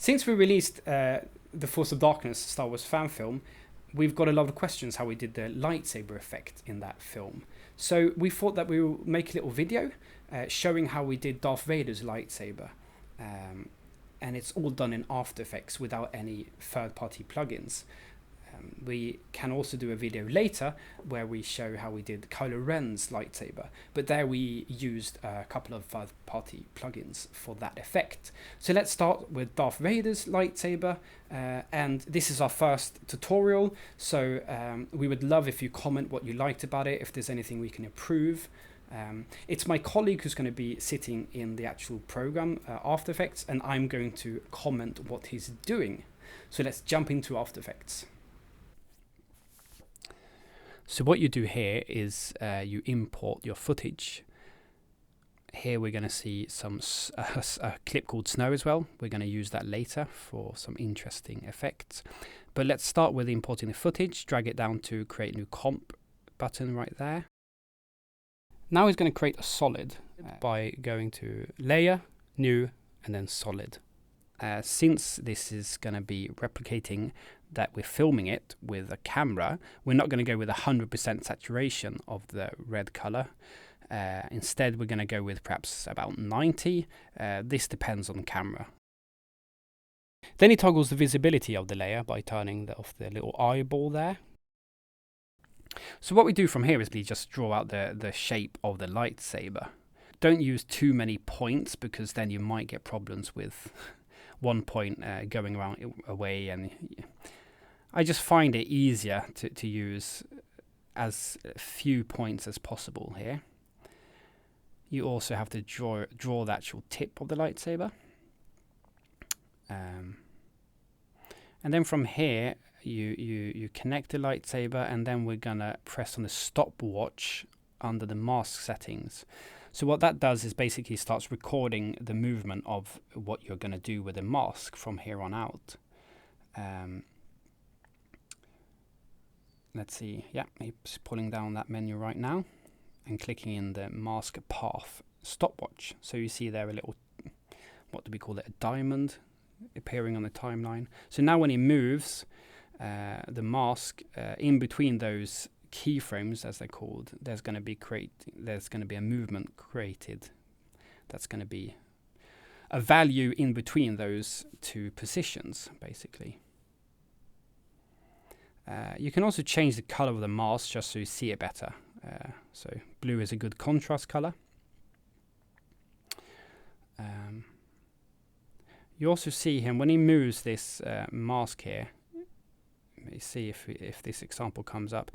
Since we released The Force of Darkness, Star Wars fan film, we've got a lot of questions how we did the lightsaber effect in that film. So we thought that we would make a little video showing how we did Darth Vader's lightsaber. And it's all done in After Effects without any third-party plugins. We can also do a video later where we show how we did Kylo Ren's lightsaber, but there we used a couple of third-party plugins for that effect. So let's start with Darth Vader's lightsaber, and this is our first tutorial, so we would love if you comment what you liked about it, if there's anything we can improve. It's my colleague who's going to be sitting in the actual program, After Effects, and I'm going to comment what he's doing. So let's jump into After Effects. So what you do here is you import your footage. Here we're going to see a clip called Snow as well. We're going to use that later for some interesting effects. But let's start with importing the footage, drag it down to create new comp button right there. Now he's going to create a solid by going to Layer, New, and then Solid. Since this is going to be replicating that we're filming it with a camera, we're not going to go with 100% saturation of the red color. Instead, we're going to go with perhaps about 90. This depends on the camera. Then he toggles the visibility of the layer by turning off the little eyeball there. So what we do from here is we just draw out the shape of the lightsaber. Don't use too many points because then you might get problems with one point going around away, and I just find it easier to use as few points as possible here. You also have to draw the actual tip of the lightsaber. And then from here, you connect the lightsaber, and then we're gonna press on the stopwatch under the mask settings. So what that does is basically starts recording the movement of what you're gonna do with the mask from here on out. Let's see, yeah, he's pulling down that menu right now and clicking in the mask path stopwatch. So you see there a little, what do we call it, a diamond appearing on the timeline. So now when he moves the mask in between those keyframes, as they're called, there's going to be a movement created. That's going to be a value in between those two positions, basically. You can also change the color of the mask just so you see it better. So blue is a good contrast color. You also see him when he moves this mask here. Let me see if this example comes up.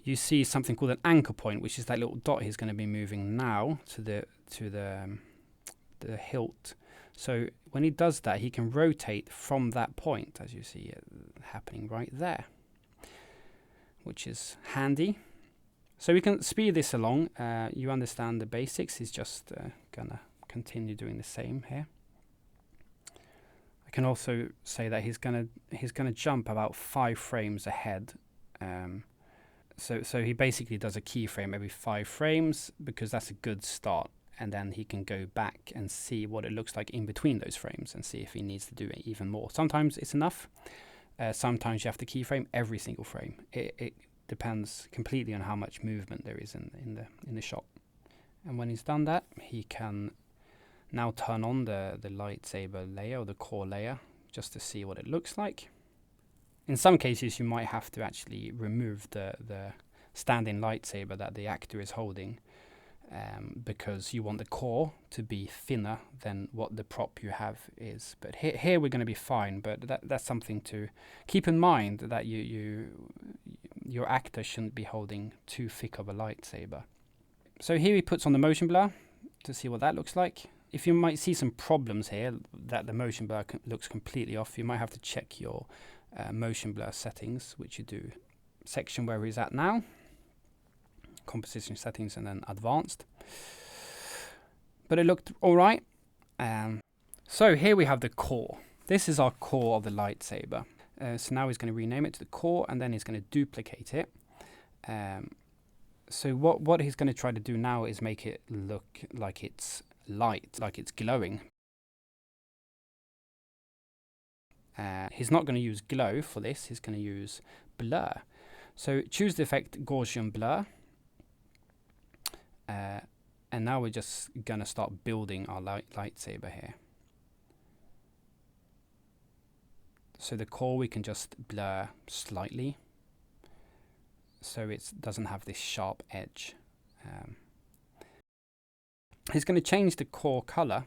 You see something called an anchor point, which is that little dot he's going to be moving now to the hilt. So when he does that, he can rotate from that point, as you see it happening right there, which is handy. So we can speed this along. You understand the basics. He's just gonna continue doing the same here. I can also say that he's gonna jump about 5 frames ahead. So he basically does a keyframe every 5 frames because that's a good start, and then he can go back and see what it looks like in between those frames and see if he needs to do it even more. Sometimes it's enough. Sometimes you have to keyframe every single frame. It depends completely on how much movement there is in the shot. And when he's done that, he can now turn on the lightsaber layer or the core layer just to see what it looks like. In some cases, you might have to actually remove the stand-in lightsaber that the actor is holding because you want the core to be thinner than what the prop you have is. But here we're going to be fine, but that's something to keep in mind, that your actor shouldn't be holding too thick of a lightsaber. So here he puts on the motion blur to see what that looks like. If you might see some problems here, that the motion blur looks completely off, you might have to check your motion blur settings, which you do. Section where he's at now, composition settings, and then advanced. But it looked all right. So here we have the core. This is our core of the lightsaber. So now he's going to rename it to the core, and then he's going to duplicate it. So what he's going to try to do now is make it look like it's light, like it's glowing. He's not going to use glow for this, he's going to use blur. So choose the effect Gaussian blur. And now we're just going to start building our lightsaber here. So the core we can just blur slightly, so it doesn't have this sharp edge. He's going to change the core color,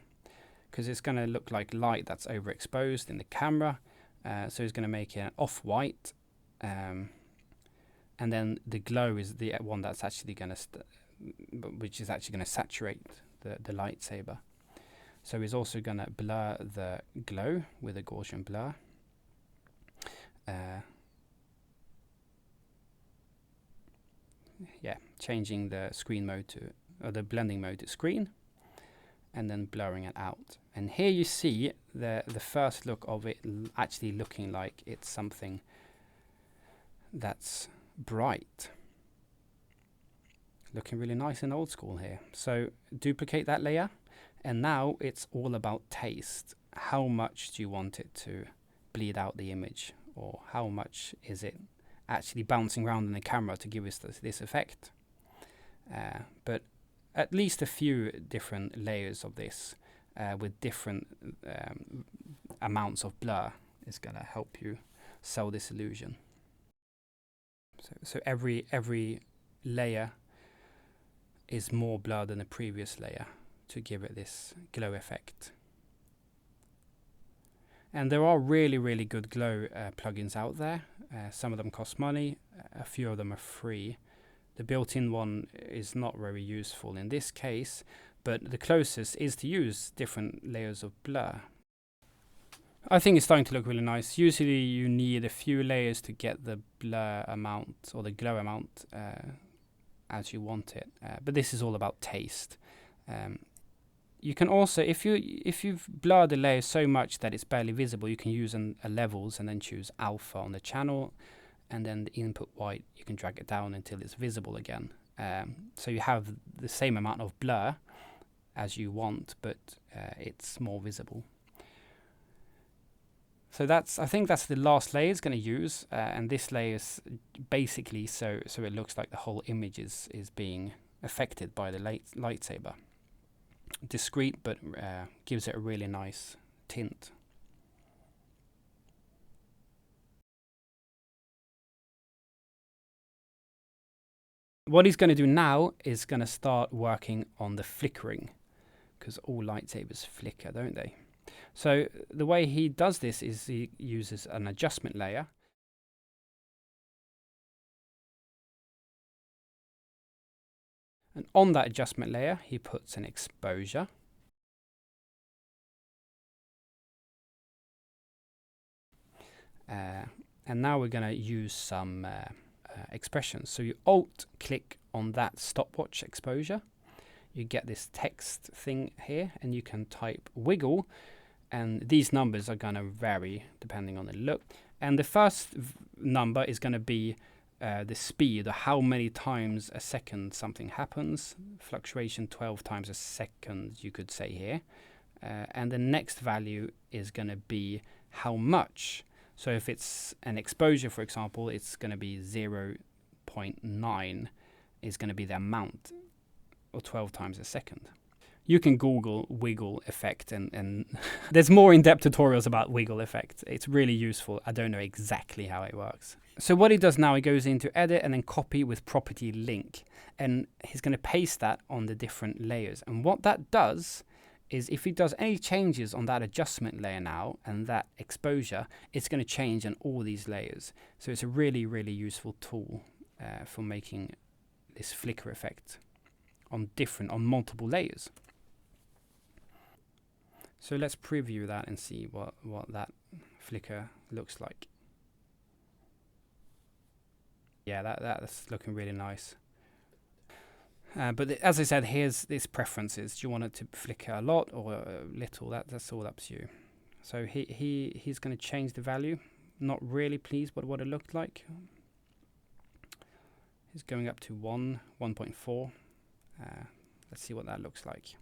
because it's going to look like light that's overexposed in the camera. So he's going to make it an off-white, and then the glow is the one that's actually going to, which is actually going to saturate the lightsaber. So he's also going to blur the glow with a Gaussian blur. Yeah, changing the screen mode to, or the blending mode to screen, and then blurring it out. And here you see the first look of it actually looking like it's something that's bright. Looking really nice and old school here. So duplicate that layer, and now it's all about taste. How much do you want it to bleed out the image, or how much is it actually bouncing around in the camera to give us this effect? But at least a few different layers of this with different amounts of blur is going to help you sell this illusion. So every layer is more blur than the previous layer to give it this glow effect. And there are really good glow plugins out there. Some of them cost money, a few of them are free. The built-in one is not very useful in this case, but the closest is to use different layers of blur. I think it's starting to look really nice. Usually you need a few layers to get the blur amount or the glow amount as you want it, but this is all about taste. You can also, if you've blurred the layer so much that it's barely visible, you can use a levels and then choose alpha on the channel, and then the input white, you can drag it down until it's visible again. So you have the same amount of blur as you want, but it's more visible. So I think that's the last layer it's going to use, and this layer is basically so it looks like the whole image is being affected by the lightsaber. Discreet, but gives it a really nice tint. What he's going to do now is going to start working on the flickering, because all lightsabers flicker, don't they? So the way he does this is he uses an adjustment layer. And on that adjustment layer, he puts an exposure. And now we're going to use some expressions. So you Alt-click on that stopwatch exposure. You get this text thing here, and you can type wiggle. And these numbers are going to vary depending on the look. And the first number is going to be the speed, or how many times a second something happens. Fluctuation 12 times a second, you could say here. And the next value is going to be how much. So if it's an exposure, for example, it's going to be 0.9 is going to be the amount, or 12 times a second. You can Google wiggle effect, and there's more in-depth tutorials about wiggle effect. It's really useful. I don't know exactly how it works. So what he does now, he goes into edit and then copy with property link, and he's going to paste that on the different layers. And what that does is, if he does any changes on that adjustment layer now and that exposure, it's going to change on all these layers. So it's a really useful tool for making this flicker effect on multiple layers. So let's preview that and see what that flicker looks like. Yeah, that's looking really nice. But as I said, here's its preferences. Do you want it to flicker a lot or little? That's all up to you. So he's going to change the value. Not really pleased with what it looked like. He's going up to 1.4. Let's see what that looks like.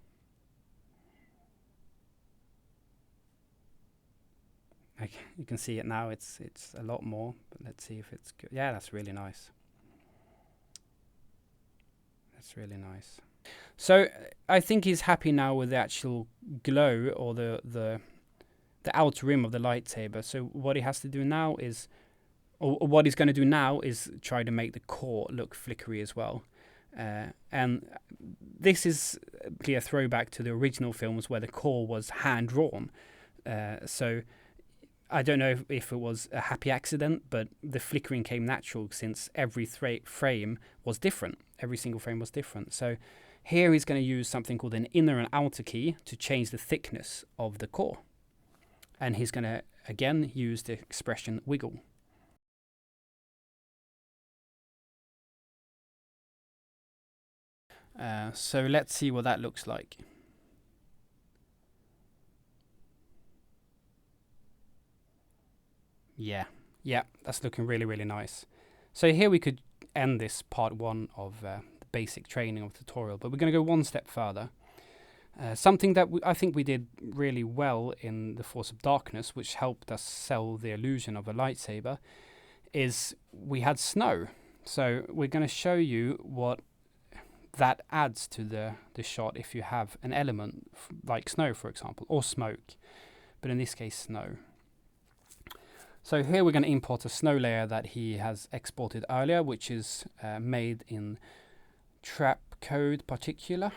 you can see it now. It's a lot more, but let's see if it's good. Yeah, that's really nice. That's really nice. So I think he's happy now with the actual glow, or the outer rim of the lightsaber. So what he has to do now is, or what he's going to do now is try to make the core look flickery as well. And this is a throwback to the original films where the core was hand drawn. So I don't know if it was a happy accident, but the flickering came natural since every frame was different. Every single frame was different. So here he's going to use something called an inner and outer key to change the thickness of the core. And he's going to, again, use the expression wiggle. So let's see what that looks like. Yeah, that's looking really, really nice. So here we could end this part 1 of the basic training of the tutorial, but we're going to go one step further. Something that I think we did really well in the Force of Darkness, which helped us sell the illusion of a lightsaber, is we had snow. So we're going to show you what that adds to the shot if you have an element like snow, for example, or smoke, but in this case snow. So here we're going to import a snow layer that he has exported earlier, which is made in trap code particular.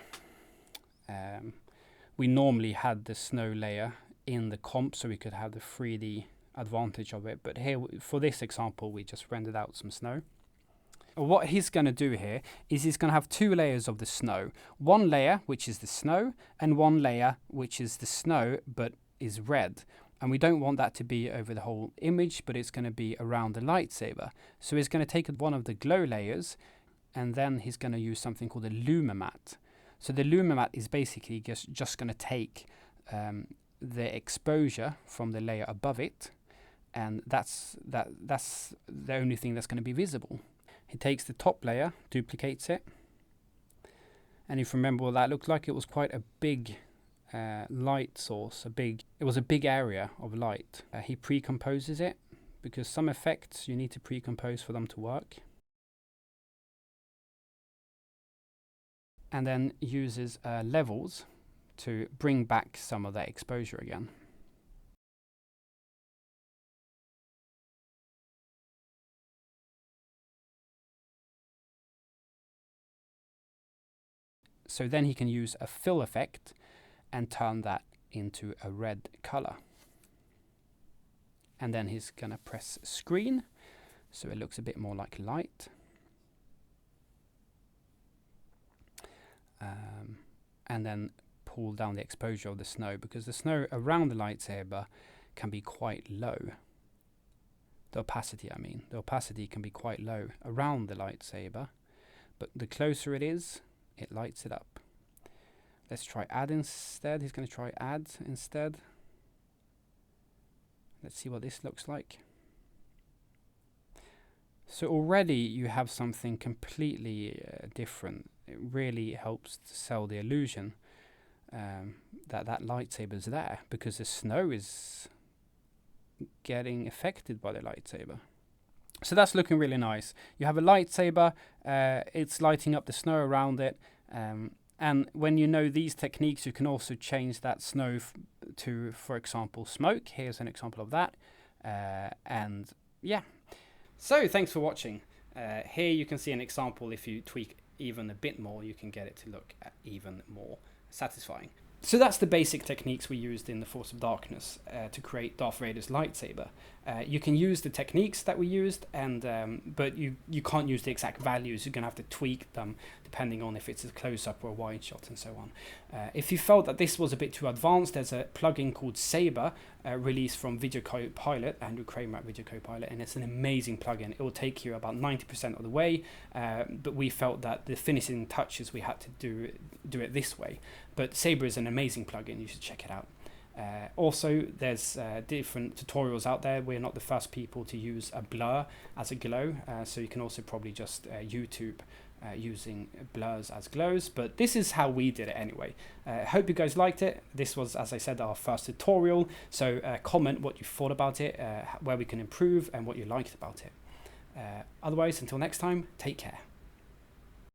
We normally had the snow layer in the comp so we could have the 3D advantage of it, but here for this example we just rendered out some snow. What he's going to do here is he's going to have 2 layers of the snow. One layer, which is the snow, and one layer, which is the snow, but is red. And we don't want that to be over the whole image, but it's going to be around the lightsaber. So he's going to take one of the glow layers, and then he's going to use something called a lumimat. So the lumimat is basically just going to take the exposure from the layer above it, and that's the only thing that's going to be visible. He takes the top layer, duplicates it, and if you remember what that looked like, it was quite a big light source. It was a big area of light. He pre-composes it, because some effects you need to pre-compose for them to work. And then uses levels to bring back some of that exposure again. So then he can use a fill effect and turn that into a red color. And then he's going to press screen, so it looks a bit more like light. And then pull down the exposure of the snow, because the snow around the lightsaber can be quite low. The opacity, I mean. The opacity can be quite low around the lightsaber, but the closer it is, it lights it up. Let's try add instead. He's going to try add instead. Let's see what this looks like. So already you have something completely different. It really helps to sell the illusion that lightsaber's there, because the snow is getting affected by the lightsaber. So that's looking really nice. You have a lightsaber, it's lighting up the snow around it, and when you know these techniques, you can also change that snow to, for example, smoke. Here's an example of that. And yeah. So thanks for watching. Here you can see an example. If you tweak even a bit more, you can get it to look even more satisfying. So that's the basic techniques we used in the Force of Darkness to create Darth Vader's lightsaber. You can use the techniques that we used, but you can't use the exact values. You're going to have to tweak them depending on if it's a close-up or a wide shot and so on. If you felt that this was a bit too advanced, there's a plugin called Saber released from Video Copilot, Andrew Kramer at Video Copilot, and it's an amazing plugin. It will take you about 90% of the way, but we felt that the finishing touches we had to do it this way. But Saber is an amazing plugin. You should check it out. Also, there's different tutorials out there. We're not the first people to use a blur as a glow, so you can also probably just YouTube using blurs as glows, but this is how we did it anyway. Hope you guys liked it. This was, as I said, our first tutorial, so comment what you thought about it, where we can improve, and what you liked about it. Otherwise, until next time, take care.